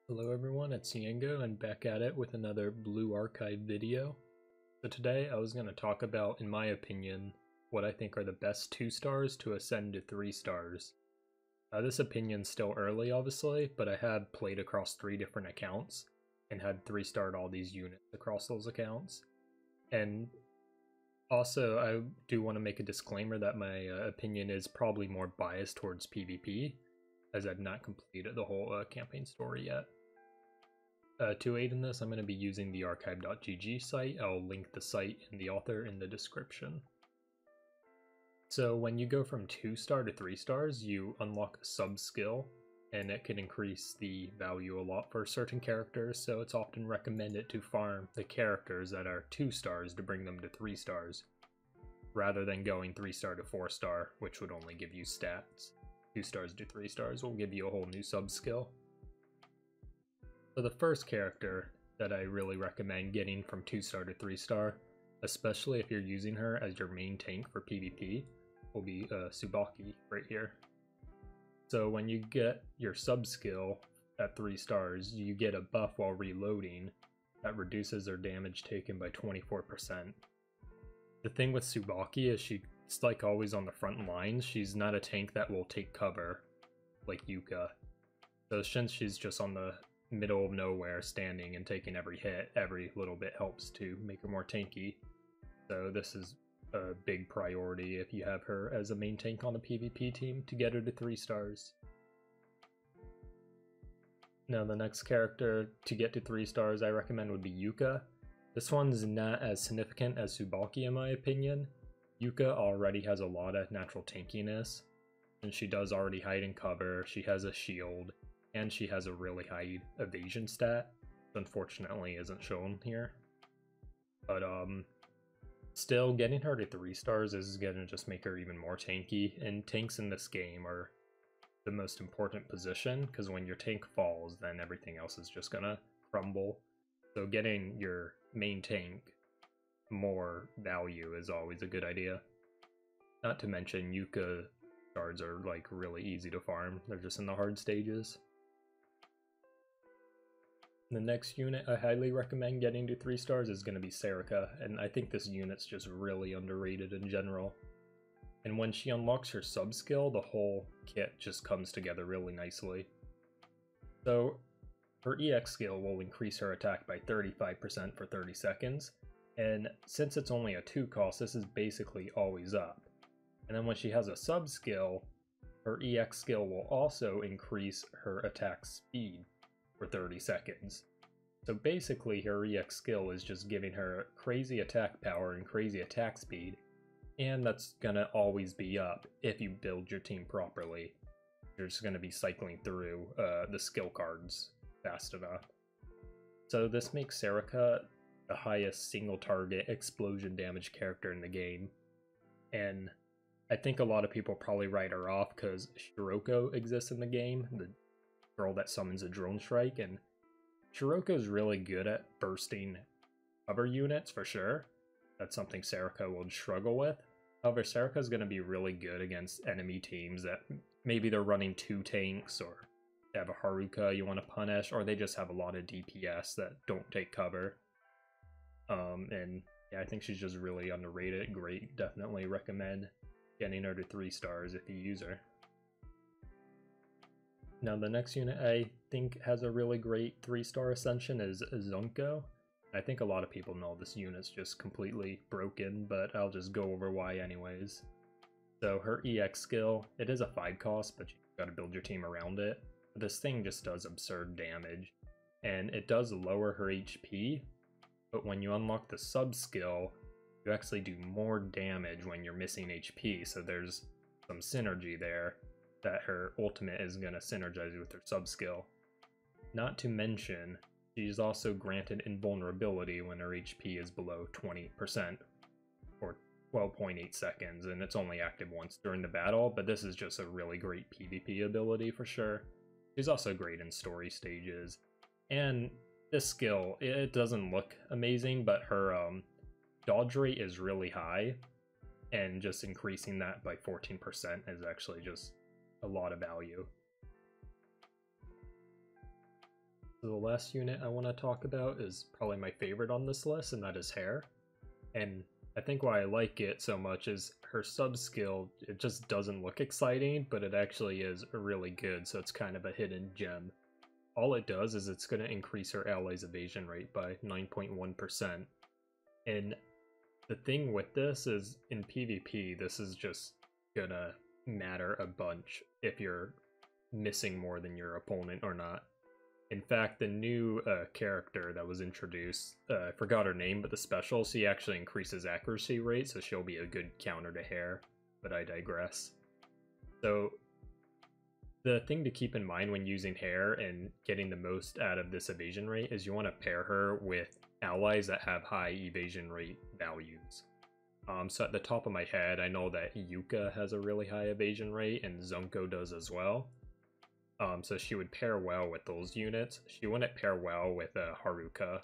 Hello everyone, it's Eango and back at it with another Blue Archive video. So today I was going to talk about, in my opinion, what I think are the best 2 stars to ascend to 3 stars. This opinion's still early obviously, but I have played across 3 different accounts and had 3-starred all these units across those accounts. And also I do want to make a disclaimer that my opinion is probably more biased towards PvP, as I've not completed the whole campaign story yet. To aid in this, I'm going to be using the archive.gg site. I'll link the site and the author in the description. So when you go from 2-star to 3 stars, you unlock a sub-skill, and it can increase the value a lot for certain characters, so it's often recommended to farm the characters that are 2 stars to bring them to 3 stars, rather than going 3-star to 4-star, which would only give you stats. 2 stars to 3 stars will give you a whole new sub-skill. So the first character that I really recommend getting from 2-star to 3-star, especially if you're using her as your main tank for PvP, will be Tsubaki right here. So when you get your sub-skill at 3 stars, you get a buff while reloading that reduces their damage taken by 24%. The thing with Tsubaki is she's like always on the front lines. She's not a tank that will take cover like Yuuka. So since she's just on the middle of nowhere standing and taking every hit, every little bit helps to make her more tanky. So this is a big priority if you have her as a main tank on a PvP team to get her to 3 stars. Now the next character to get to 3 stars I recommend would be Yuuka. This one's not as significant as Tsubaki in my opinion. Yuuka already has a lot of natural tankiness, and she does already hide in cover, she has a shield, and she has a really high evasion stat, which unfortunately isn't shown here. But still, getting her to 3 stars is gonna just make her even more tanky, and tanks in this game are the most important position, because when your tank falls, then everything else is just gonna crumble. So getting your main tank more value is always a good idea. Not to mention Yuuka shards are like really easy to farm, they're just in the hard stages. The next unit I highly recommend getting to 3 stars is going to be Serika, and I think this unit's just really underrated in general. And when she unlocks her sub-skill, the whole kit just comes together really nicely. So her EX skill will increase her attack by 35% for 30 seconds, and since it's only a 2 cost, this is basically always up. And then when she has a sub-skill, her EX skill will also increase her attack speed for 30 seconds. So basically her EX skill is just giving her crazy attack power and crazy attack speed, and that's gonna always be up if you build your team properly. You're just gonna be cycling through the skill cards fast enough. So this makes Serika the highest single target explosion damage character in the game, and I think a lot of people probably write her off because Shiroko exists in the game, the girl that summons a drone strike, and Shiroko's really good at bursting cover units for sure. That's something Serika will struggle with. However, Serika's going to be really good against enemy teams that maybe they're running 2 tanks, or they have a Haruka you want to punish, or they just have a lot of DPS that don't take cover. And yeah, I think she's just really underrated. Great, definitely recommend getting her to 3 stars if you use her. Now the next unit I think has a really great 3-star ascension is Zunko. I think a lot of people know this unit's just completely broken, but I'll just go over why anyways. So her EX skill, it is a 5 cost, but you gotta build your team around it. This thing just does absurd damage, and it does lower her HP, but when you unlock the sub-skill, you actually do more damage when you're missing HP, so there's some synergy there that her ultimate is going to synergize with her sub-skill. Not to mention, she's also granted invulnerability when her HP is below 20%, or 12.8 seconds, and it's only active once during the battle, but this is just a really great PvP ability for sure. She's also great in story stages, and this skill, it doesn't look amazing, but her dodge rate is really high, and just increasing that by 14% is actually just a lot of value. The last unit I want to talk about is probably my favorite on this list, and that is Hare. And I think why I like it so much is her sub skill, it just doesn't look exciting, but it actually is really good, so it's kind of a hidden gem. All it does is it's going to increase her ally's evasion rate by 9.1%. And the thing with this is, in PvP, this is just gonna matter a bunch if you're missing more than your opponent or not. In fact, the new character that was introduced, I forgot her name, but the special, she actually increases accuracy rate, so she'll be a good counter to Hare, but I digress. So, the thing to keep in mind when using Hare and getting the most out of this evasion rate is you want to pair her with allies that have high evasion rate values. So at the top of my head, I know that Yuuka has a really high evasion rate, and Zunko does as well. So she would pair well with those units. She wouldn't pair well with Haruka,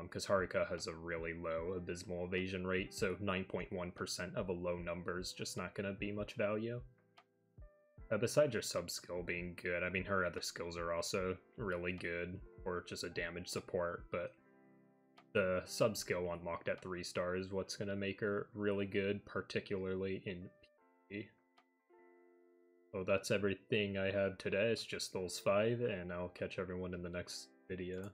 because Haruka has a really low abysmal evasion rate, so 9.1% of a low number is just not going to be much value. Besides her sub skill being good, I mean her other skills are also really good, or just a damage support, but the sub skill unlocked at 3 stars is what's going to make her really good, particularly in PvP. So that's everything I have today. It's just those 5, and I'll catch everyone in the next video.